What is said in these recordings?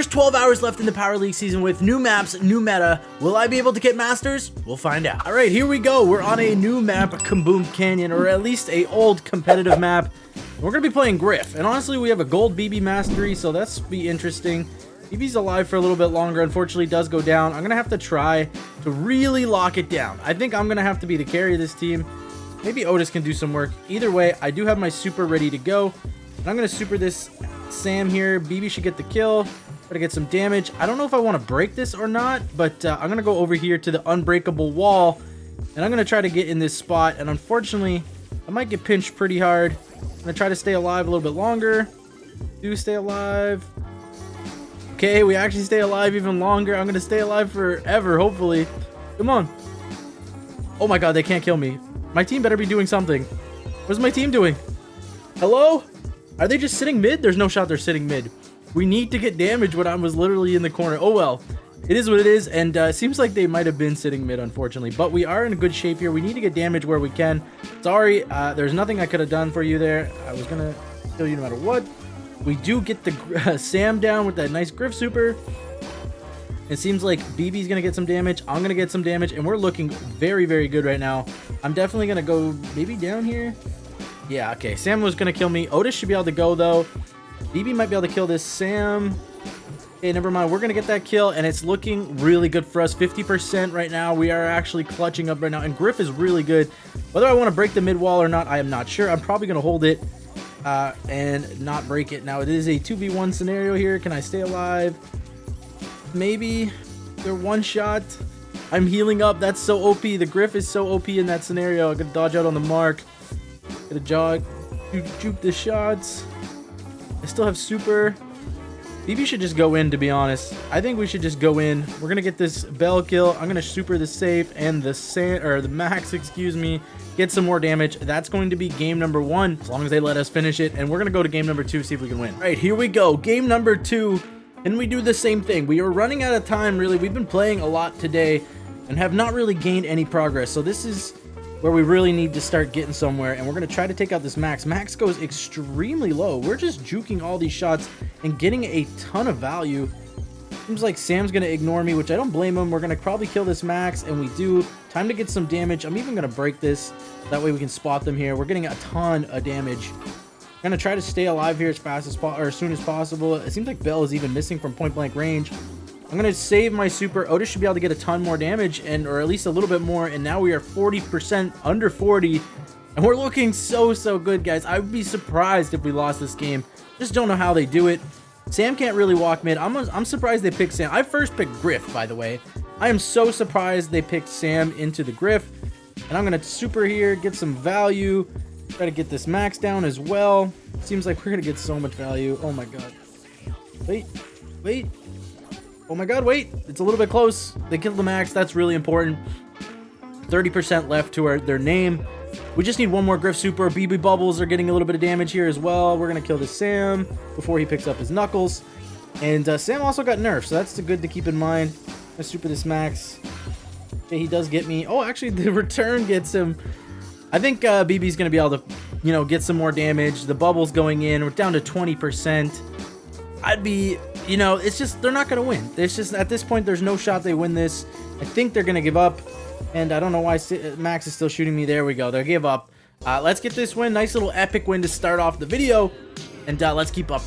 there's 12 hours left in the Power League season with new maps, new meta. Will I be able to get Masters? We'll find out. All right, here we go. We're on a new map, Kaboom Canyon, or at least a old competitive map. We're gonna be playing Griff, and honestly, we have a gold BB mastery, so that's be interesting. BB's alive for a little bit longer. Unfortunately, does go down. I'm gonna have to try to really lock it down. I think I'm gonna have to be the carry of this team. Maybe Otis can do some work. Either way, I do have my super ready to go. And I'm gonna super this Sam here. BB should get the kill. Try to get some damage. I don't know if I want to break this or not, but I'm gonna go over here to the unbreakable wall, and I'm gonna try to get in this spot. And unfortunately, I might get pinched pretty hard. I'm gonna try to stay alive a little bit longer. Do stay alive. Okay, we actually stay alive even longer. I'm gonna stay alive forever, hopefully. Come on. Oh my god, they can't kill me. My team better be doing something. What's my team doing? Hello? Are they just sitting mid? There's no shot they're sitting mid. We need to get damage when I was literally in the corner. Oh well. It is what it is, and it seems like they might have been sitting mid, unfortunately. But we are in good shape here. We need to get damage where we can. Sorry, there's nothing I could have done for you there. I was gonna kill you no matter what. We do get the Sam down with that nice Griff super. It seems like BB's gonna get some damage. I'm gonna get some damage, and we're looking very, very good right now. I'm definitely gonna go maybe down here. Yeah, okay. Sam was gonna kill me. Otis should be able to go though. BB might be able to kill this Sam. Okay, never mind. We're gonna get that kill, and it's looking really good for us. 50% right now. We are actually clutching up right now, and Griff is really good. Whether I want to break the mid wall or not, I am not sure. I'm probably gonna hold it and not break it. Now it is a 2v1 scenario here. Can I stay alive? Maybe. They're one shot. I'm healing up. That's so OP. The Griff is so OP in that scenario. I gotta dodge out on the mark. Gotta jog. Juke the shots. I still have super. BB should just go in, to be honest. I think we should just go in. We're gonna get this bell kill. I'm gonna super the safe and the max, excuse me. Get some more damage. That's going to be game number 1, as long as they let us finish it. And we're gonna go to game number 2, see if we can win. All right, here we go. Game number 2. And we do the same thing. We are running out of time, really. We've been playing a lot today and have not really gained any progress. So this is where we really need to start getting somewhere. And we're going to try to take out this Max. Max goes extremely low. We're just juking all these shots and getting a ton of value. Seems like Sam's going to ignore me, which I don't blame him. We're going to probably kill this Max, and we do. Time to get some damage. I'm even going to break this. That way we can spot them here. We're getting a ton of damage. I'm gonna try to stay alive here as fast as or as soon as possible. It seems like Bell is even missing from point blank range. I'm gonna save my super. Otis should be able to get a ton more damage, or at least a little bit more. And now we are 40% under 40, and we're looking so good, guys. I would be surprised if we lost this game. Just don't know how they do it. Sam can't really walk mid. I'm surprised they picked Sam. I first picked Griff, by the way. I am so surprised they picked Sam into the Griff. And I'm gonna super here, get some value. Try to get this Max down as well. Seems like we're gonna get so much value. Oh my god. Wait. Oh my god, wait. It's a little bit close. They killed the Max. That's really important. 30% left to their name. We just need one more Griff super. BB Bubbles are getting a little bit of damage here as well. We're gonna kill this Sam before he picks up his Knuckles. And Sam also got nerfed, so that's good to keep in mind. Let's super this Max. Okay, he does get me. Oh, actually, the return gets him. I think BB's going to be able to, get some more damage. The bubble's going in. We're down to 20%. I'd be, it's just, they're not going to win. It's just, at this point, there's no shot they win this. I think they're going to give up. And I don't know why Max is still shooting me. There we go. They give up. Let's get this win. Nice little epic win to start off the video. And let's keep up.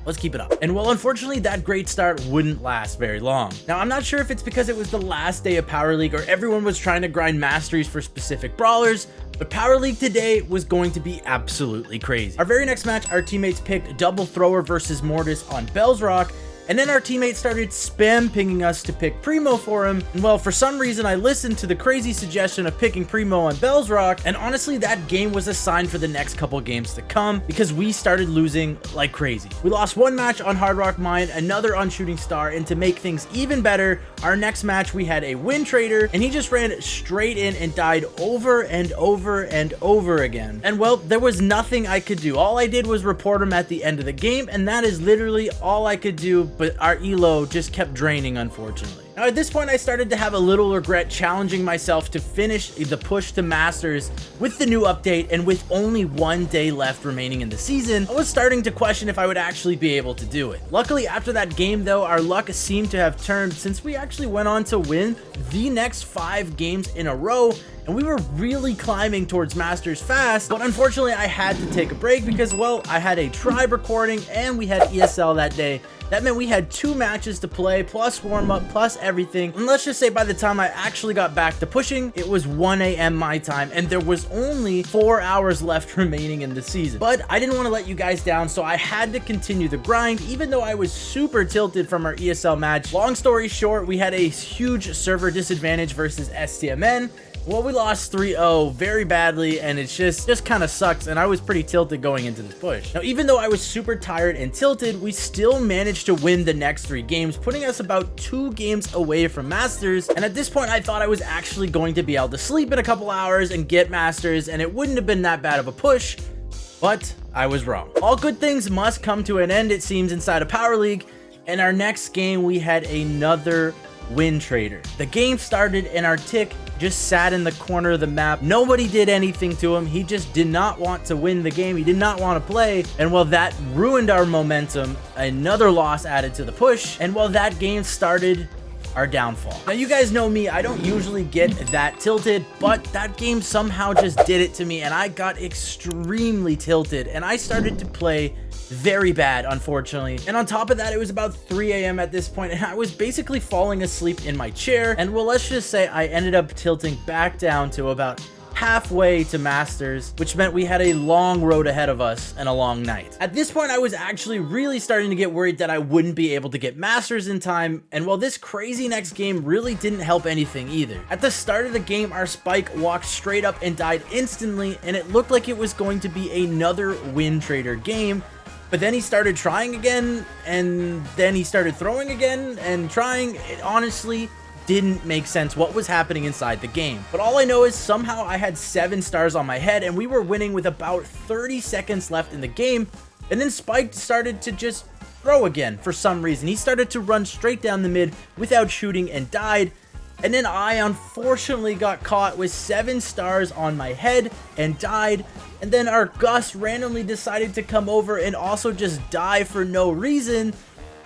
Let's keep it up. And well, unfortunately, that great start wouldn't last very long. Now, I'm not sure if it's because it was the last day of Power League or everyone was trying to grind masteries for specific brawlers, but Power League today was going to be absolutely crazy. Our very next match, our teammates picked Double Thrower versus Mortis on Bell's Rock, and then our teammates started spam pinging us to pick Primo for him. And well, for some reason, I listened to the crazy suggestion of picking Primo on Bell's Rock, and honestly, that game was a sign for the next couple games to come because we started losing like crazy. We lost one match on Hard Rock Mine, another on Shooting Star, and to make things even better, our next match we had a Wind Trader, and he just ran straight in and died over and over and over again. And well, there was nothing I could do. All I did was report him at the end of the game, and that is literally all I could do. but our elo just kept draining, unfortunately. Now at this point I started to have a little regret challenging myself to finish the push to Masters with the new update, and with only 1 day left remaining in the season, I was starting to question if I would actually be able to do it. Luckily after that game though, our luck seemed to have turned, since we actually went on to win the next 5 games in a row, and we were really climbing towards Masters fast. But unfortunately I had to take a break because, well, I had a tribe recording and we had ESL that day. That meant we had 2 matches to play, plus warm-up, plus everything. And let's just say by the time I actually got back to pushing, it was 1 a.m. my time, and there was only 4 hours left remaining in the season. But I didn't want to let you guys down, so I had to continue the grind, even though I was super tilted from our ESL match. Long story short, we had a huge server disadvantage versus STMN. Well, we lost 3-0 very badly, and it just kind of sucks, and I was pretty tilted going into this push. Now, even though I was super tired and tilted, we still managed to win the next 3 games, putting us about 2 games away from Masters, and at this point, I thought I was actually going to be able to sleep in a couple hours and get Masters, and it wouldn't have been that bad of a push, but I was wrong. All good things must come to an end, it seems, inside of Power League, and our next game, we had another win trader. The game started and our tick just sat in the corner of the map. Nobody did anything to him. He just did not want to win the game. He did not want to play. And while that ruined our momentum, another loss added to the push. And while that game started our downfall. Now, you guys know me, I don't usually get that tilted, but that game somehow just did it to me, and I got extremely tilted, and I started to play very bad, unfortunately. And on top of that, it was about 3 a.m. at this point, and I was basically falling asleep in my chair. And well, let's just say I ended up tilting back down to about halfway to Masters, which meant we had a long road ahead of us and a long night. At this point, I was actually really starting to get worried that I wouldn't be able to get Masters in time, and well, this crazy next game really didn't help anything either. At the start of the game, our Spike walked straight up and died instantly, and it looked like it was going to be another win trader game. But then he started trying again, and then he started throwing again and trying. It honestly didn't make sense what was happening inside the game. But all I know is somehow I had 7 stars on my head, and we were winning with about 30 seconds left in the game. And then Spike started to just throw again for some reason. He started to run straight down the mid without shooting and died. And then I unfortunately got caught with 7 stars on my head and died. And then our Gus randomly decided to come over and also just die for no reason.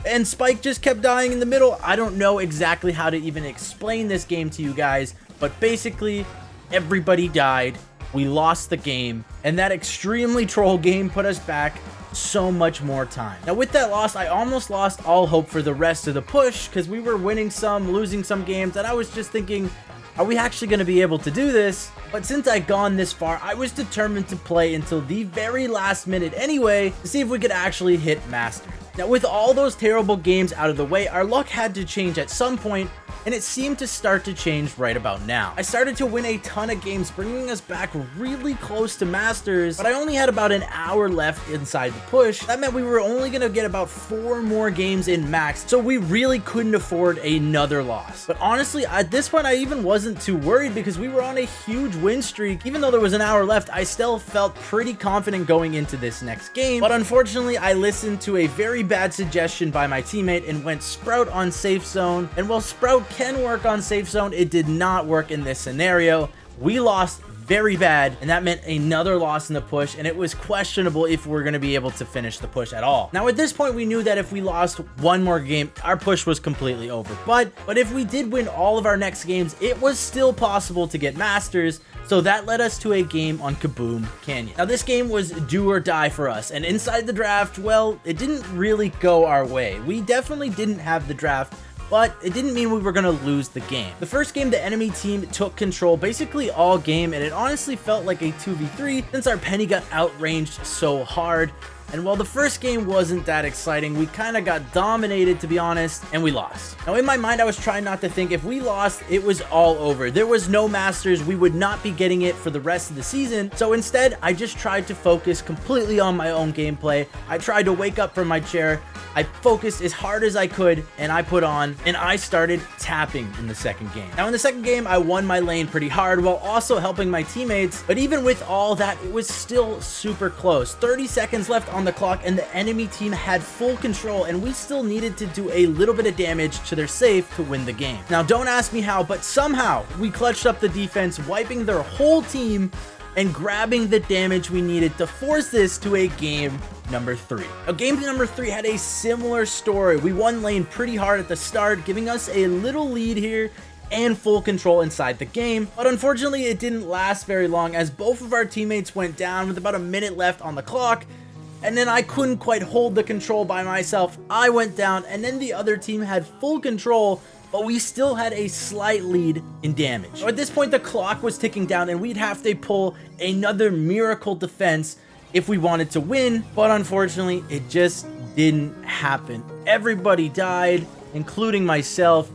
And Spike just kept dying in the middle. I don't know exactly how to even explain this game to you guys, but basically everybody died. We lost the game, and that extremely troll game put us back so much more time. Now with that loss, I almost lost all hope for the rest of the push, because we were winning some, losing some games, and I was just thinking, are we actually going to be able to do this? But since I'd gone this far, I was determined to play until the very last minute anyway, to see if we could actually hit Master. Now with all those terrible games out of the way, our luck had to change at some point, and it seemed to start to change right about now. I started to win a ton of games, bringing us back really close to Masters, but I only had about an hour left inside the push. That meant we were only going to get about 4 more games in max, so we really couldn't afford another loss. But honestly, at this point, I even wasn't too worried because we were on a huge win streak. Even though there was an hour left, I still felt pretty confident going into this next game. But unfortunately, I listened to a very bad suggestion by my teammate and went Sprout on safe zone. And while Sprout can work on safe zone, it did not work in this scenario. We lost very bad, and that meant another loss in the push, and it was questionable if we're going to be able to finish the push at all. Now at this point, we knew that if we lost one more game, our push was completely over. But if we did win all of our next games, it was still possible to get Masters. So that led us to a game on Kaboom Canyon. Now this game was do or die for us, and inside the draft, well, it didn't really go our way. We definitely didn't have the draft, but it didn't mean we were going to lose the game. The first game, the enemy team took control basically all game, and it honestly felt like a 2v3 since our Penny got outranged so hard. And while the first game wasn't that exciting, we kind of got dominated, to be honest, and we lost. Now in my mind, I was trying not to think if we lost, it was all over. There was no Masters. We would not be getting it for the rest of the season. So instead, I just tried to focus completely on my own gameplay. I tried to wake up from my chair. I focused as hard as I could, and I started tapping in the second game. Now in the second game, I won my lane pretty hard while also helping my teammates. But even with all that, it was still super close. 30 seconds left on on the clock and the enemy team had full control, and we still needed to do a little bit of damage to their safe to win the game. Now, don't ask me how, but somehow we clutched up the defense, wiping their whole team and grabbing the damage we needed to force this to a game number 3. Now, game number 3 had a similar story. We won lane pretty hard at the start, giving us a little lead here and full control inside the game, but unfortunately it didn't last very long as both of our teammates went down with about a minute left on the clock, and then I couldn't quite hold the control by myself. I went down, and then the other team had full control, but we still had a slight lead in damage. So at this point, the clock was ticking down, and we'd have to pull another miracle defense if we wanted to win, but unfortunately, it just didn't happen. Everybody died, including myself,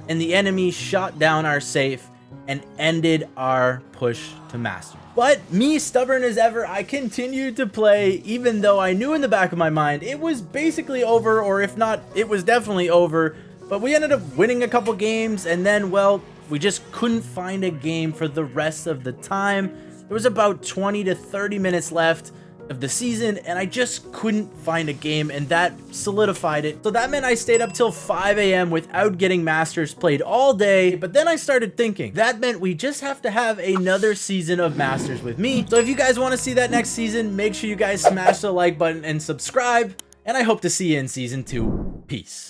and the enemy shot down our safe and ended our push to master. But me, stubborn as ever, I continued to play, even though I knew in the back of my mind it was basically over, or if not, it was definitely over. But we ended up winning a couple games, and then, well, we just couldn't find a game for the rest of the time. There was about 20 to 30 minutes left of the season, and I just couldn't find a game, and that solidified it. So that meant I stayed up till 5 a.m. without getting Masters, played all day. But then I started thinking that meant we just have to have another season of Masters with me. So if you guys want to see that next season, make sure you guys smash the like button and subscribe, and I hope to see you in season 2. Peace.